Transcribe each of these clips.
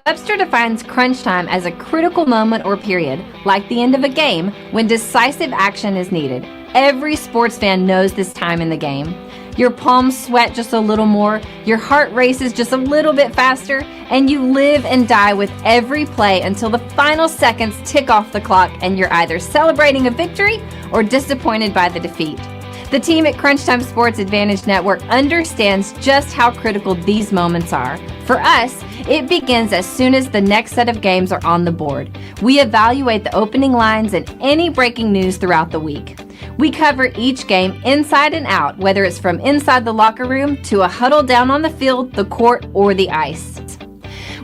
Webster defines crunch time as a critical moment or period, like the end of a game, when decisive action is needed. Every sports fan knows this time in the game. Your palms sweat just a little more, your heart races just a little bit faster, and you live and die with every play until the final seconds tick off the clock and you're either celebrating a victory or disappointed by the defeat. The team at Crunch Time Sports Advantage Network understands just how critical these moments are. For us, it begins as soon as the next set of games are on the board. We evaluate the opening lines and any breaking news throughout the week. We cover each game inside and out, whether it's from inside the locker room to a huddle down on the field, the court, or the ice.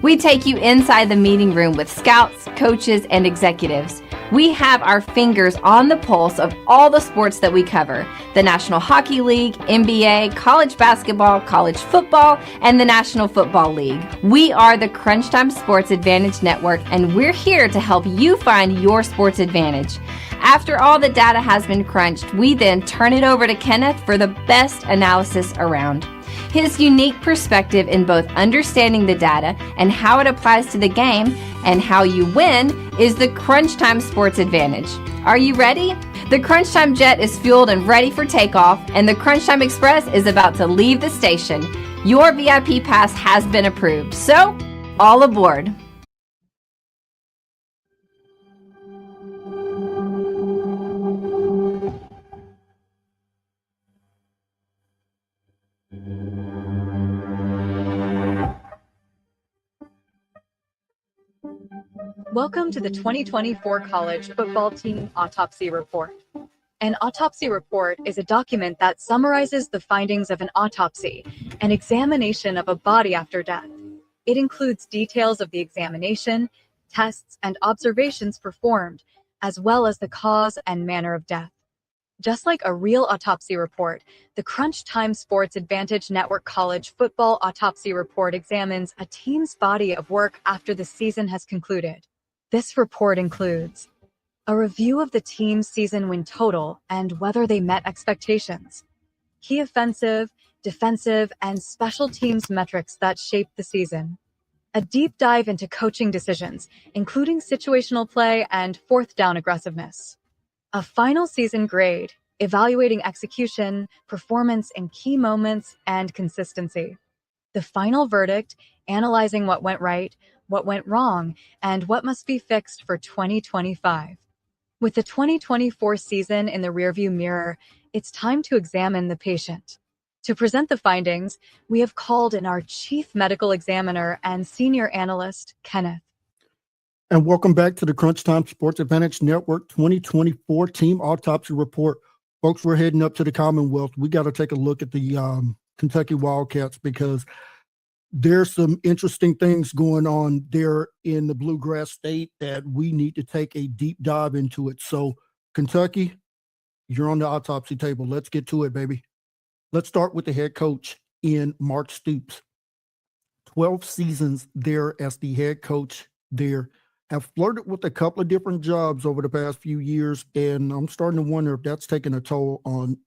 We take you inside the meeting room with scouts, coaches, and executives. We have our fingers on the pulse of all the sports that we cover: the National Hockey League, NBA, college basketball, college football, and the National Football League. We are the Crunch Time Sports Advantage Network, and we're here to help you find your sports advantage. After all the data has been crunched, we then turn it over to Kenneth for the best analysis around. His unique perspective in both understanding the data and how it applies to the game and how you win is the Crunch Time Sports Advantage. Are you ready? The Crunch Time Jet is fueled and ready for takeoff, and the Crunch Time Express is about to leave the station. Your VIP pass has been approved, so all aboard. Welcome to the 2024 College Football Team Autopsy Report. An autopsy report is a document that summarizes the findings of an autopsy, an examination of a body after death. It includes details of the examination, tests, and observations performed, as well as the cause and manner of death. Just like a real autopsy report, the Crunch Time Sports Advantage Network College Football Autopsy Report examines a team's body of work after the season has concluded. This report includes a review of the team's season win total and whether they met expectations, key offensive, defensive, and special teams metrics that shaped the season, a deep dive into coaching decisions, including situational play and fourth down aggressiveness, a final season grade, evaluating execution, performance in key moments, and consistency, the final verdict, analyzing what went right, what went wrong, and what must be fixed for 2025. With the 2024 season in the rearview mirror, it's time to examine the patient. To present the findings, we have called in our Chief Medical Examiner and Senior Analyst, Kenneth. And welcome back to the Crunch Time Sports Advantage Network 2024 Team Autopsy Report. Folks, we're heading up to the Commonwealth. We got to take a look at the Kentucky Wildcats because there's some interesting things going on there in the Bluegrass State that we need to take a deep dive into it. So, Kentucky, you're on the autopsy table. Let's get to it, baby. Let's start with the head coach in Mark Stoops. 12 seasons there as the head coach there. Have flirted with a couple of different jobs over the past few years, and I'm starting to wonder if that's taking a toll on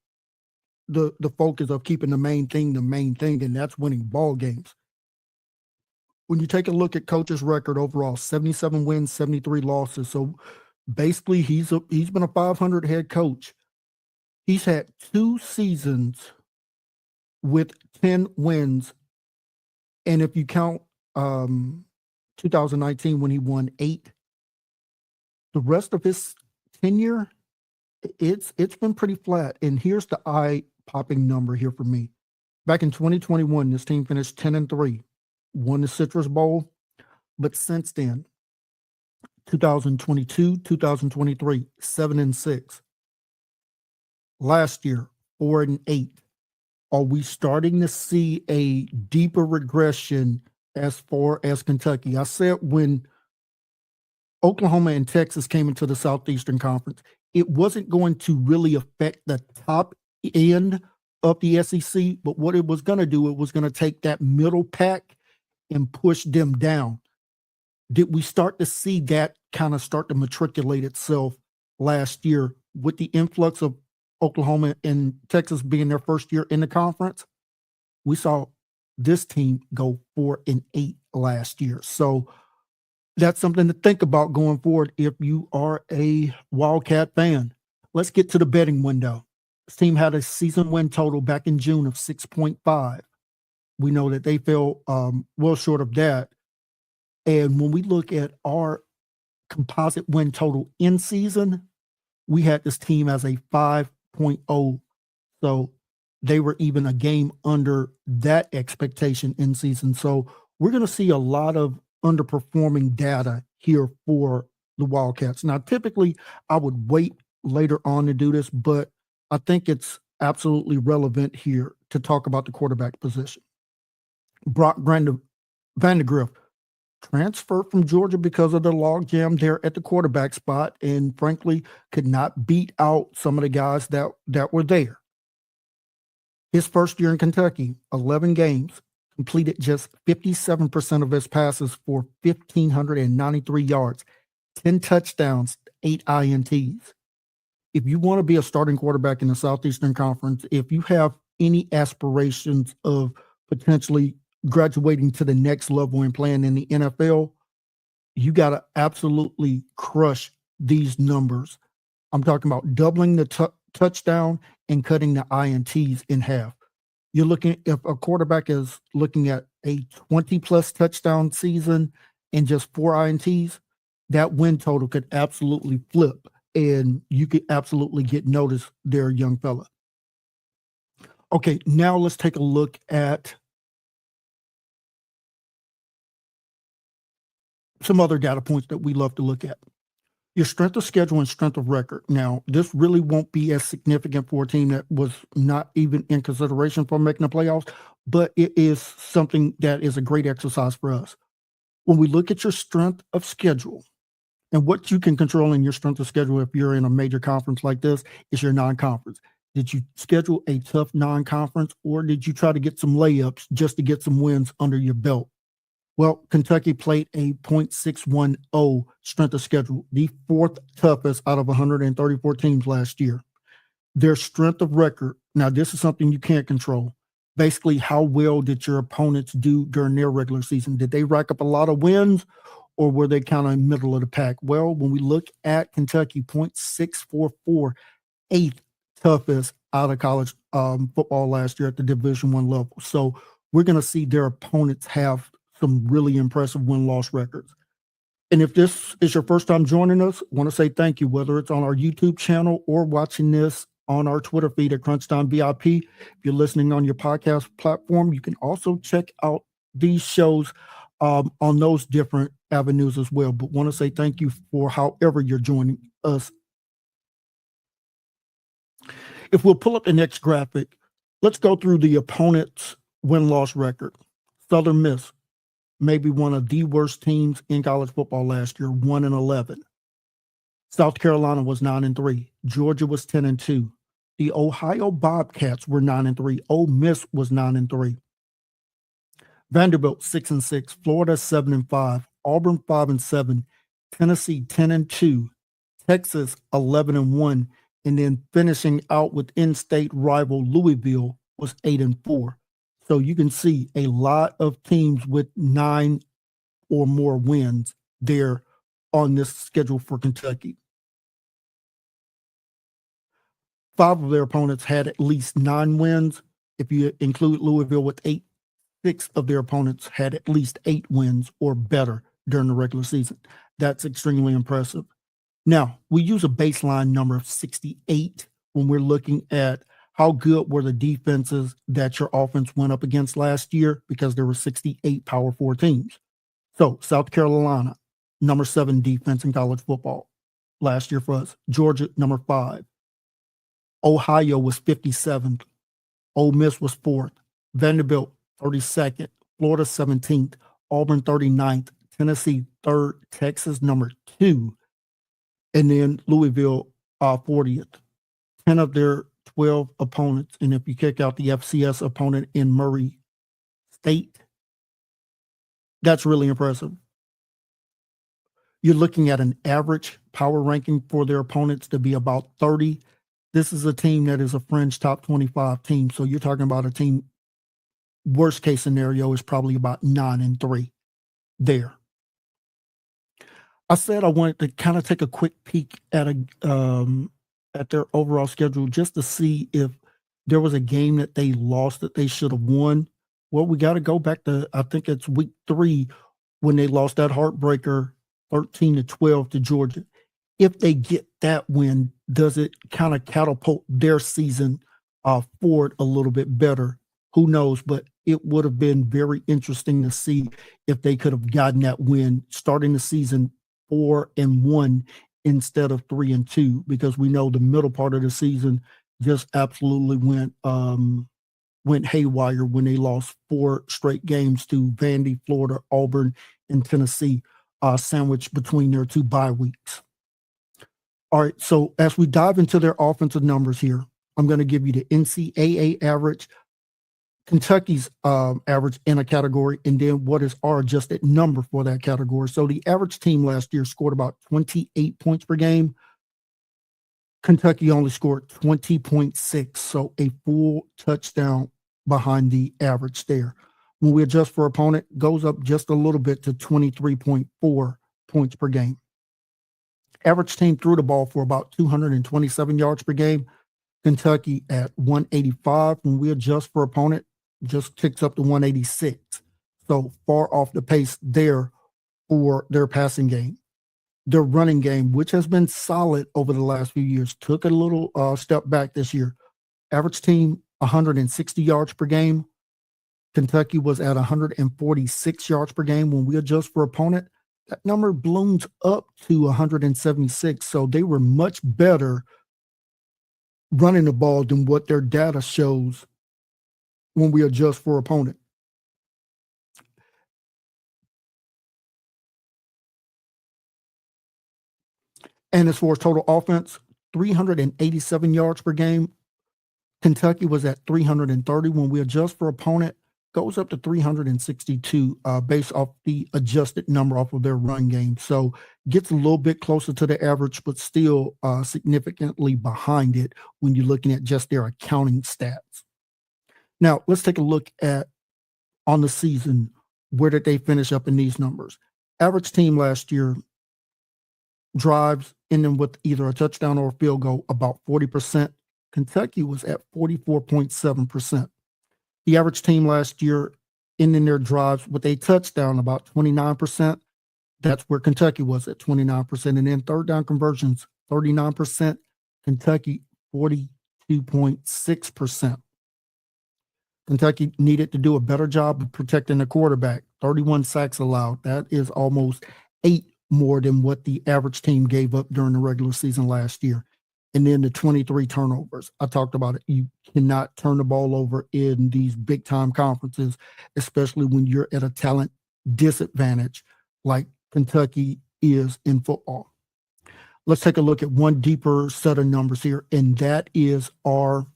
the focus of keeping the main thing, and that's winning ball games. When you take a look at coach's record overall, 77 wins, 73 losses. So basically he's been a 500 head coach. He's had 2 seasons with 10 wins. And if you count 2019 when he won 8, the rest of his tenure, it's been pretty flat. And here's the eye-popping number here for me. Back in 2021, this team finished 10-3. Won the Citrus Bowl, but since then, 2022, 2023, 7-6. Last year, 4-8. Are we starting to see a deeper regression as far as Kentucky? I said when Oklahoma and Texas came into the Southeastern Conference, it wasn't going to really affect the top end of the SEC, but what it was going to do, it was going to take that middle pack and push them down. Did we start to see that kind of start to matriculate itself last year with the influx of Oklahoma and Texas being their first year in the conference? We saw this team go 4-8 last year. So That's something to think about going forward if you are a Wildcat fan. Let's get to the betting window. This team had a season win total back in June of 6.5. We know that they fell well short of that. And when we look at our composite win total in season, we had this team as a 5.0. So they were even a game under that expectation in season. So we're going to see a lot of underperforming data here for the Wildcats. Now, typically, I would wait later on to do this, but I think it's absolutely relevant here to talk about the quarterback position. Brock Vandegrift transferred from Georgia because of the logjam there at the quarterback spot, and frankly, could not beat out some of the guys that were there. His first year in Kentucky, 11 games, completed just 57% of his passes for 1,593 yards, 10 touchdowns, 8 INTs. If you want to be a starting quarterback in the Southeastern Conference, if you have any aspirations of potentially graduating to the next level and playing in the NFL, you got to absolutely crush these numbers. I'm talking about doubling the touchdown and cutting the INTs in half. You're looking, if a quarterback is looking at a 20-plus touchdown season and just 4 INTs, that win total could absolutely flip, and you could absolutely get noticed there, young fella. Okay, now let's take a look at some other data points that we love to look at. Your strength of schedule and strength of record. Now, this really won't be as significant for a team that was not even in consideration for making the playoffs, but it is something that is a great exercise for us. When we look at your strength of schedule and what you can control in your strength of schedule if you're in a major conference like this, is your non-conference. Did you schedule a tough non-conference, or did you try to get some layups just to get some wins under your belt? Well, Kentucky played a .610 strength of schedule, the 4th toughest out of 134 teams last year. Their strength of record, now this is something you can't control. Basically, how well did your opponents do during their regular season? Did they rack up a lot of wins, or were they kind of middle of the pack? Well, when we look at Kentucky, .644, 8th toughest out of college football last year at the Division I level. So we're going to see their opponents have some really impressive win-loss records. And if this is your first time joining us, I want to say thank you, whether it's on our YouTube channel or watching this on our Twitter feed at Crunchtime VIP. If you're listening on your podcast platform, you can also check out these shows on those different avenues as well. But want to say thank you for however you're joining us. If we'll pull up the next graphic, let's go through the opponent's win-loss record. Southern Miss, maybe one of the worst teams in college football last year, 1-11. South Carolina was 9-3. Georgia was 10-2. The Ohio Bobcats were 9-3. Ole Miss was 9-3. Vanderbilt 6-6. Florida 7-5. Auburn 5-7. Tennessee 10-2. Texas 11-1. And then finishing out with in-state rival Louisville was 8-4. So you can see a lot of teams with 9 or more wins there on this schedule for Kentucky. 5 of their opponents had at least 9 wins. If you include Louisville with 8, 6 of their opponents had at least 8 wins or better during the regular season. That's extremely impressive. Now, we use a baseline number of 68 when we're looking at how good were the defenses that your offense went up against last year, because there were 68 Power 4 teams. So South Carolina, number 7 defense in college football last year for us. Georgia, number 5. Ohio was 57th. Ole Miss was 4th. Vanderbilt, 32nd. Florida, 17th. Auburn, 39th. Tennessee, 3rd. Texas, number 2. And then Louisville, 40th. 10 of their 12 opponents, and if you kick out the FCS opponent in Murray State, that's really impressive. You're looking at an average power ranking for their opponents to be about 30. This is a team that is a fringe top 25 team, so you're talking about a team, worst case scenario is probably about 9-3 there. I said I wanted to kind of take a quick peek at their overall schedule just to see if there was a game that they lost that they should have won. Well, we got to go back to, I think it's week 3 when they lost that heartbreaker 13-12 to Georgia. If they get that win, does it kind of catapult their season forward a little bit better? Who knows? But it would have been very interesting to see if they could have gotten that win starting the season 4-1 instead of 3-2, because we know the middle part of the season just absolutely went haywire when they lost 4 straight games to Vandy, Florida, Auburn, and Tennessee, sandwiched between their 2 bye weeks. All right, so as we dive into their offensive numbers here, I'm going to give you the NCAA average, Kentucky's average in a category, and then what is our adjusted number for that category. So the average team last year scored about 28 points per game. Kentucky only scored 20.6, so a full touchdown behind the average there. When we adjust for opponent, goes up just a little bit to 23.4 points per game. Average team threw the ball for about 227 yards per game. Kentucky at 185. When we adjust for opponent, just ticks up to 186. So far off the pace there for their passing game. Their running game, which has been solid over the last few years, took a little step back this year. Average team, 160 yards per game. Kentucky was at 146 yards per game. When we adjust for opponent, that number balloons up to 176. So they were much better running the ball than what their data shows when we adjust for opponent. And as far as total offense, 387 yards per game. Kentucky was at 330. When we adjust for opponent, goes up to 362 based off the adjusted number off of their run game. So gets a little bit closer to the average, but still significantly behind it when you're looking at just their accounting stats. Now, let's take a look at on the season, where did they finish up in these numbers? Average team last year, drives ending with either a touchdown or a field goal, about 40%. Kentucky was at 44.7%. The average team last year ending their drives with a touchdown, about 29%. That's where Kentucky was at 29%. And then third down conversions, 39%. Kentucky, 42.6%. Kentucky needed to do a better job of protecting the quarterback. 31 sacks allowed. That is almost 8 more than what the average team gave up during the regular season last year. And then the 23 turnovers. I talked about it. You cannot turn the ball over in these big-time conferences, especially when you're at a talent disadvantage like Kentucky is in football. Let's take a look at one deeper set of numbers here, and that is our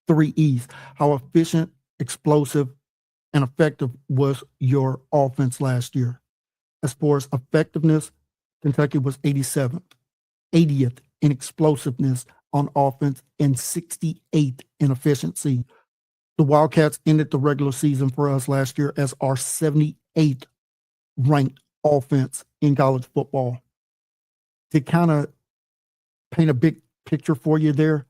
3 E's. How efficient, explosive, and effective was your offense last year? As far as effectiveness, Kentucky was 87th, 80th in explosiveness on offense, and 68th in efficiency. The Wildcats ended the regular season for us last year as our 78th ranked offense in college football. To kind of paint a big picture for you there,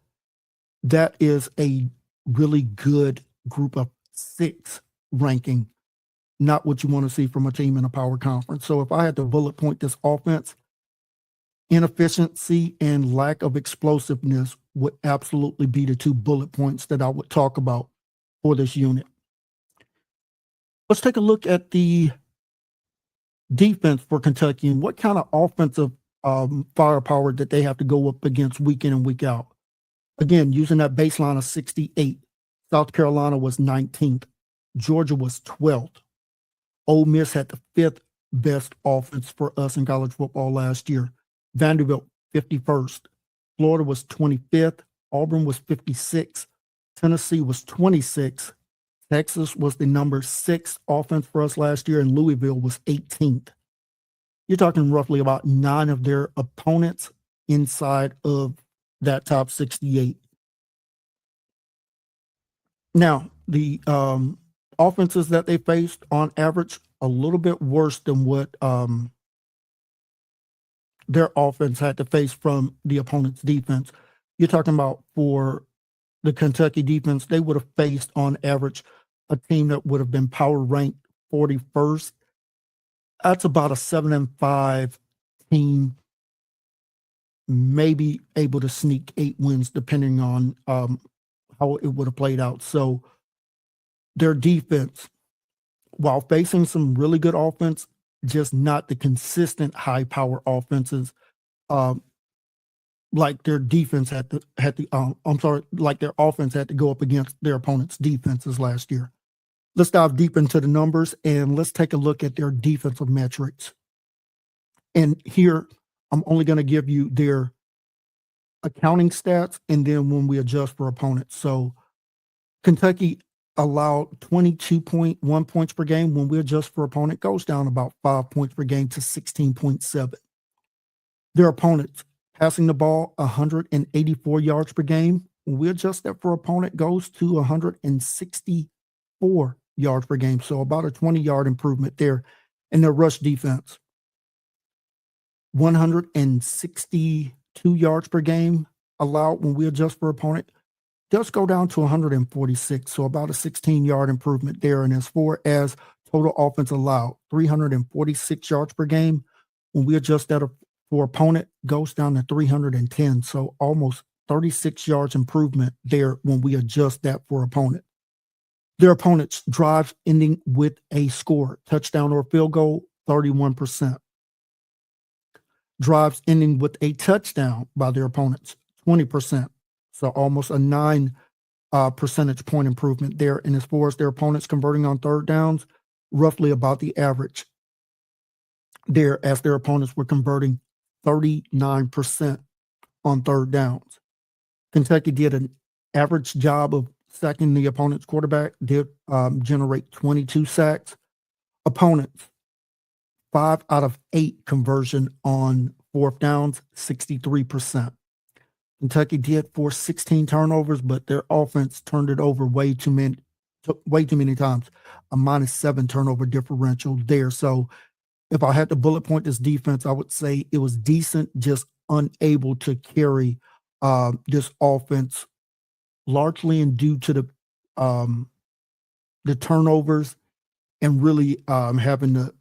that is a really good group of 6 ranking, not what you want to see from a team in a power conference. So if I had to bullet point this offense, inefficiency and lack of explosiveness would absolutely be the 2 bullet points that I would talk about for this unit. Let's take a look at the defense for Kentucky and what kind of offensive firepower that they have to go up against week in and week out. Again, using that baseline of 68, South Carolina was 19th. Georgia was 12th. Ole Miss had the 5th best offense for us in college football last year. Vanderbilt, 51st. Florida was 25th. Auburn was 56th. Tennessee was 26th. Texas was the number 6 offense for us last year, and Louisville was 18th. You're talking roughly about 9 of their opponents inside of that top 68. Now, the offenses that they faced on average, a little bit worse than what their offense had to face from the opponent's defense. You're talking about for the Kentucky defense, they would have faced on average a team that would have been power ranked 41st. That's about a 7-5 team, maybe able to sneak 8 wins depending on how it would have played out. So their defense, while facing some really good offense, just not the consistent high power offenses. Like their defense like their offense had to go up against their opponent's defenses last year. Let's dive deep into the numbers and let's take a look at their defensive metrics. And here, I'm only going to give you their accounting stats and then when we adjust for opponents. So Kentucky allowed 22.1 points per game. When we adjust for opponent, goes down about 5 points per game to 16.7. Their opponents passing the ball 184 yards per game. When we adjust that for opponent, goes to 164 yards per game. So about a 20-yard improvement there. And their rush defense, 162 yards per game allowed. When we adjust for opponent, does go down to 146. So about a 16-yard improvement there. And as far as total offense allowed, 346 yards per game. When we adjust that for opponent, goes down to 310. So almost 36 yards improvement there when we adjust that for opponent. Their opponents' drives ending with a score, touchdown or field goal, 31%. Drives ending with a touchdown by their opponents, 20%. So almost a 9 percentage point improvement there. And as far as their opponents converting on third downs, roughly about the average there, as their opponents were converting 39% on third downs. Kentucky did an average job of sacking the opponent's quarterback, did generate 22 sacks. Opponents, 5 out of 8 conversion on fourth downs, 63%. Kentucky did force 16 turnovers, but their offense turned it over way too many times, a -7 turnover differential there. So if I had to bullet point this defense, I would say it was decent, just unable to carry this offense, largely in due to the turnovers and really having to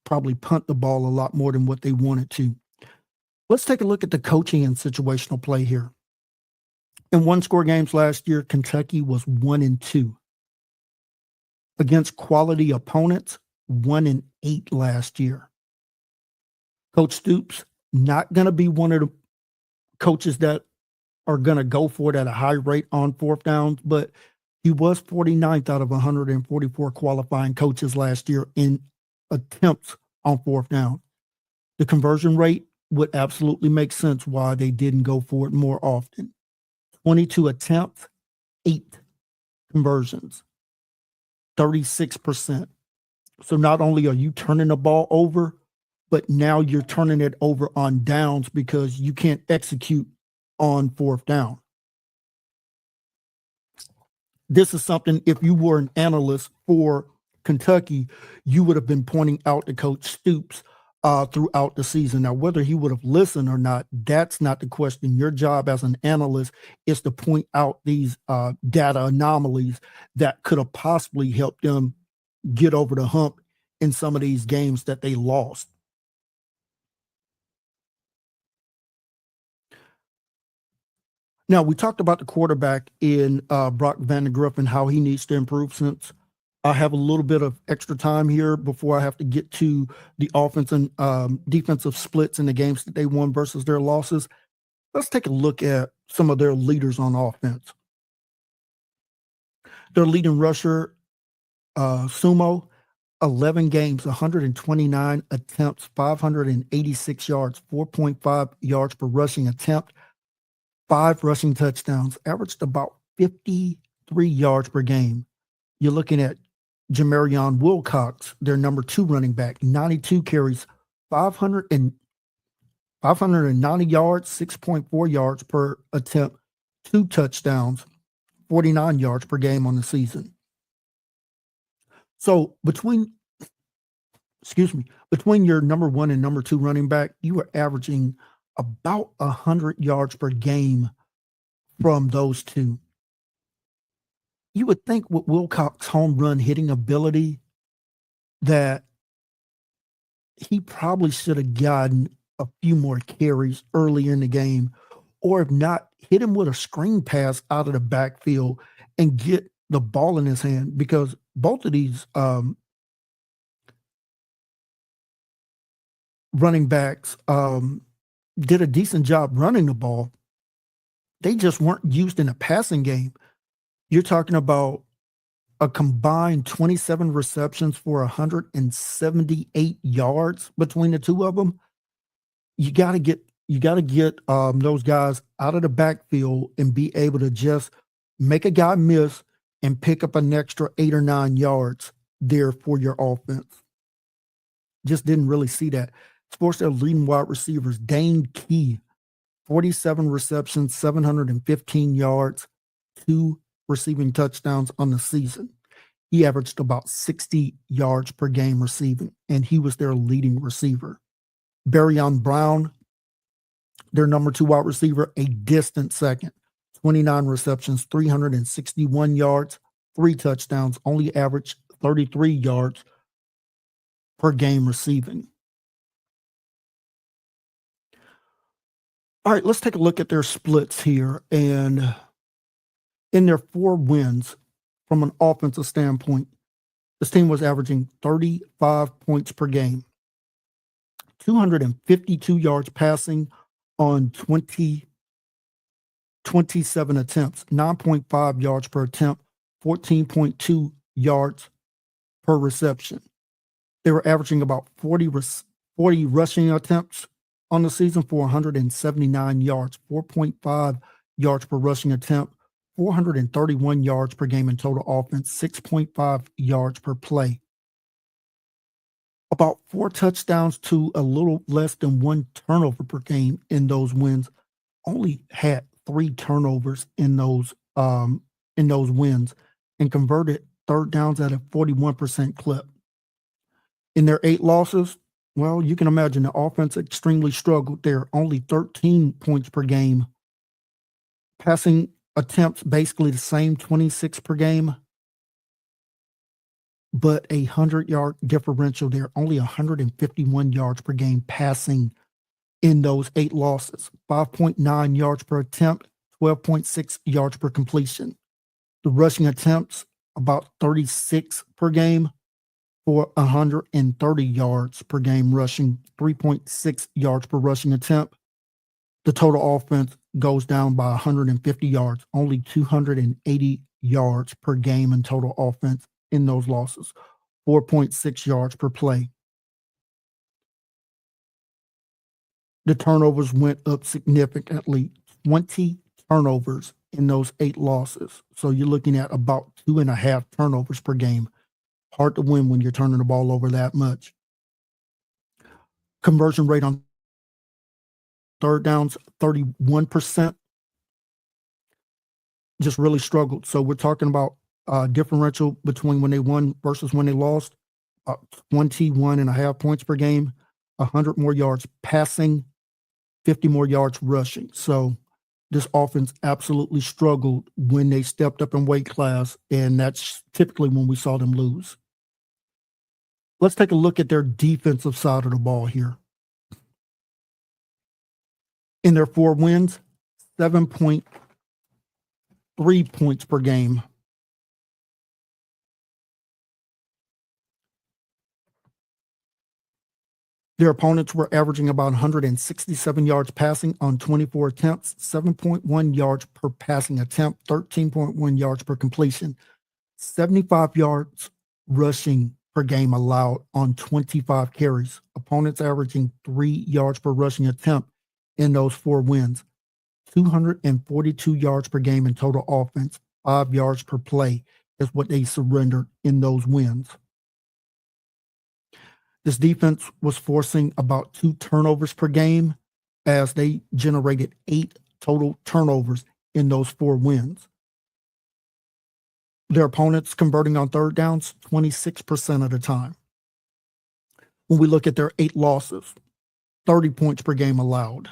probably punt the ball a lot more than what they wanted to. Let's take a look at the coaching and situational play here. In one-score games last year, Kentucky was 1-2. Against quality opponents, 1-8 last year. Coach Stoops, not going to be one of the coaches that are going to go for it at a high rate on fourth downs, but he was 49th out of 144 qualifying coaches last year in attempts on fourth down. The conversion rate would absolutely make sense why they didn't go for it more often. 22 attempts, 8 conversions, 36%. So not only are you turning the ball over, but now you're turning it over on downs because you can't execute on fourth down. This is something, if you were an analyst for Kentucky, you would have been pointing out to Coach Stoops throughout the season. Now, whether he would have listened or not, that's not the question. Your job as an analyst is to point out these data anomalies that could have possibly helped them get over the hump in some of these games that they lost. Now, we talked about the quarterback in Brock Vandegrift and how he needs to improve. Since I have a little bit of extra time here before I have to get to the offense and defensive splits in the games that they won versus their losses, let's take a look at some of their leaders on offense. Their leading rusher, Sumo, 11 games, 129 attempts, 586 yards, 4.5 yards per rushing attempt, 5 rushing touchdowns, averaged about 53 yards per game. You're looking at Jamarion Wilcox, their number 2 running back, 92 carries, 590 yards, 6.4 yards per attempt, 2 touchdowns, 49 yards per game on the season. So between between your number one and number two running back, you were averaging about 100 yards per game from those two. You would think with Wilcox's home run hitting ability that he probably should have gotten a few more carries early in the game, or if not, hit him with a screen pass out of the backfield and get the ball in his hand, because both of these running backs did a decent job running the ball. They just weren't used in a passing game. You're talking about a combined 27 receptions for 178 yards between the two of them. You got to get those guys out of the backfield and be able to just make a guy miss and pick up an extra 8 or 9 yards there for your offense. Just didn't really see that. Sports their leading wide receivers, Dane Key, 47 receptions, 715 yards, 2 receiving touchdowns on the season. He averaged about 60 yards per game receiving, and he was their leading receiver. Barryon Brown, their number 2 wide receiver, a distant second. 29 receptions, 361 yards, 3 touchdowns, only averaged 33 yards per game receiving. All right, let's take a look at their splits here. And in their 4 wins, from an offensive standpoint, this team was averaging 35 points per game, 252 yards passing on 27 attempts, 9.5 yards per attempt, 14.2 yards per reception. They were averaging about 40 rushing attempts on the season for 179 yards, 4.5 yards per rushing attempt, 431 yards per game in total offense, 6.5 yards per play. About 4 touchdowns to a little less than 1 turnover per game in those wins. Only had 3 turnovers in those wins, and converted third downs at a 41% clip. In their 8 losses, well, you can imagine the offense extremely struggled there. Only 13 points per game. Passing attempts basically the same, 26 per game, but a 100-yard differential there. Only 151 yards per game passing in those 8 losses. 5.9 yards per attempt, 12.6 yards per completion. The rushing attempts, about 36 per game for 130 yards per game rushing, 3.6 yards per rushing attempt. The total offense goes down by 150 yards, only 280 yards per game in total offense in those losses, 4.6 yards per play. The turnovers went up significantly, 20 turnovers in those 8 losses. So you're looking at about 2.5 turnovers per game. Hard to win when you're turning the ball over that much. Conversion rate on third downs, 31%. Just really struggled. So we're talking about differential between when they won versus when they lost. 21.5 points per game, 100 more yards passing, 50 more yards rushing. So this offense absolutely struggled when they stepped up in weight class, and that's typically when we saw them lose. Let's take a look at their defensive side of the ball here. In their 4 wins, 7.3 points per game. Their opponents were averaging about 167 yards passing on 24 attempts, 7.1 yards per passing attempt, 13.1 yards per completion, 75 yards rushing per game allowed on 25 carries. Opponents averaging 3 yards per rushing attempt in those 4 wins, 242 yards per game in total offense, 5 yards per play is what they surrendered in those wins. This defense was forcing about 2 turnovers per game, as they generated 8 total turnovers in those 4 wins. Their opponents converting on third downs 26% of the time. When we look at their 8 losses, 30 points per game allowed,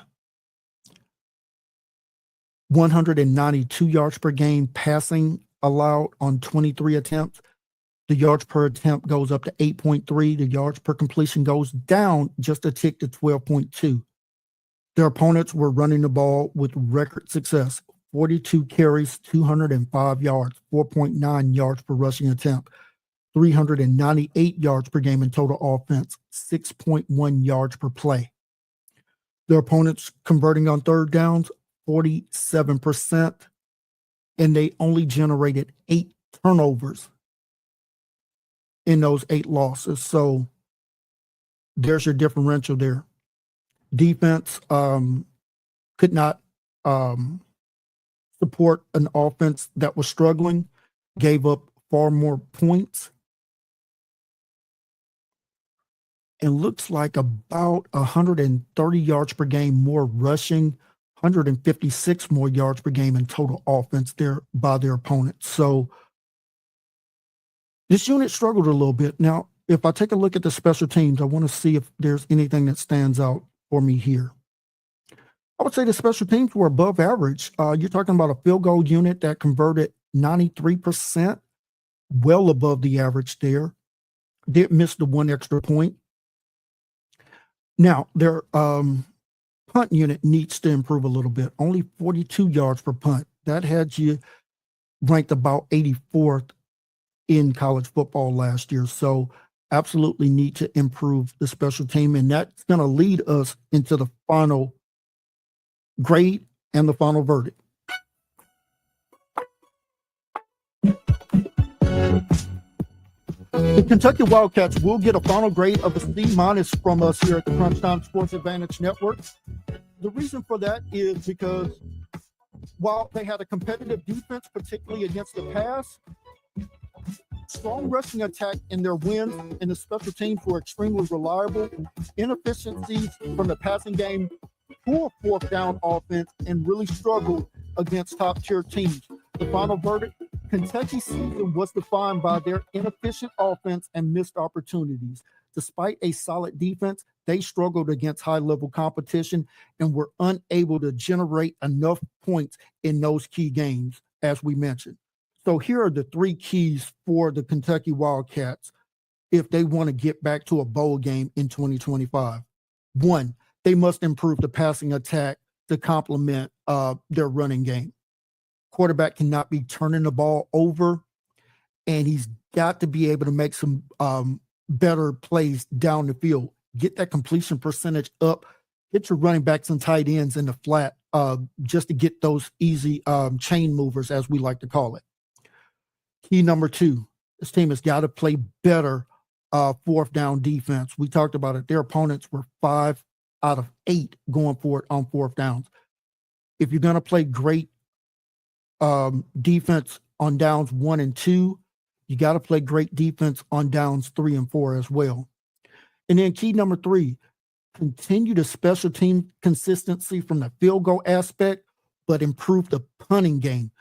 192 yards per game passing allowed on 23 attempts. The yards per attempt goes up to 8.3. The yards per completion goes down just a tick to 12.2. Their opponents were running the ball with record success. 42 carries, 205 yards, 4.9 yards per rushing attempt, 398 yards per game in total offense, 6.1 yards per play. Their opponents converting on third downs, 47%, and they only generated 8 turnovers in those 8 losses. So there's your differential there. Defense could not support an offense that was struggling, gave up far more points, and looks like about 130 yards per game more rushing, 156 more yards per game in total offense there by their opponents. So this unit struggled a little bit. Now, if I take a look at the special teams, I want to see if there's anything that stands out for me here. I would say the special teams were above average. You're talking about a field goal unit that converted 93%, well above the average there. Did miss the 1 extra point. Now, their punt unit needs to improve a little bit. Only 42 yards per punt. That had you ranked about 84th in college football last year. So absolutely need to improve the special team. And that's going to lead us into the final grade and the final verdict. The Kentucky Wildcats will get a final grade of a C- from us here at the Crunch Time Sports Advantage Network. The reason for that is because while they had a competitive defense, particularly against the pass, strong rushing attack in their wins, and the special teams were extremely reliable. Inefficiencies from the passing game, poor 4th down offense, and really struggled against top-tier teams. The final verdict, Kentucky's season was defined by their inefficient offense and missed opportunities. Despite a solid defense, they struggled against high-level competition and were unable to generate enough points in those key games, as we mentioned. So here are the 3 keys for the Kentucky Wildcats if they want to get back to a bowl game in 2025. 1, they must improve the passing attack to complement their running game. Quarterback cannot be turning the ball over, and he's got to be able to make some better plays down the field. Get that completion percentage up. Get your running backs and tight ends in the flat just to get those easy chain movers, as we like to call it. Key number 2, this team has got to play better 4th down defense. We talked about it. Their opponents were 5 out of 8 going for it on 4th downs. If you're going to play great defense on downs 1 and 2, you got to play great defense on downs 3 and 4 as well. And then key number 3, continue the special team consistency from the field goal aspect, but improve the punting game.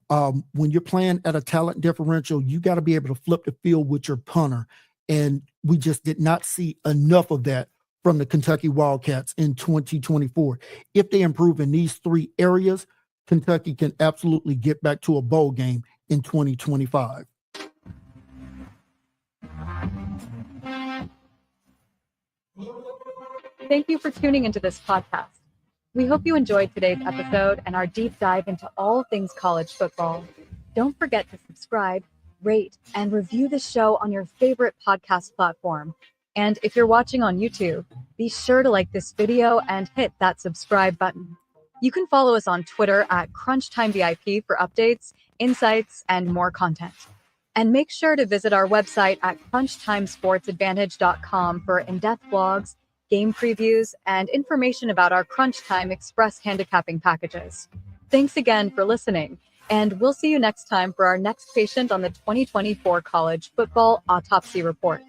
When you're playing at a talent differential, you got to be able to flip the field with your punter. And we just did not see enough of that from the Kentucky Wildcats in 2024. If they improve in these 3 areas, Kentucky can absolutely get back to a bowl game in 2025. Thank you for tuning into this podcast. We hope you enjoyed today's episode and our deep dive into all things college football. Don't forget to subscribe, rate, and review the show on your favorite podcast platform. And if you're watching on YouTube, be sure to like this video and hit that subscribe button. You can follow us on Twitter at CrunchTimeVIP for updates, insights, and more content. And make sure to visit our website at CrunchTimeSportsAdvantage.com for in-depth blogs, game previews, and information about our Crunch Time Express handicapping packages. Thanks again for listening, and we'll see you next time for our next patient on the 2024 College Football Autopsy Report.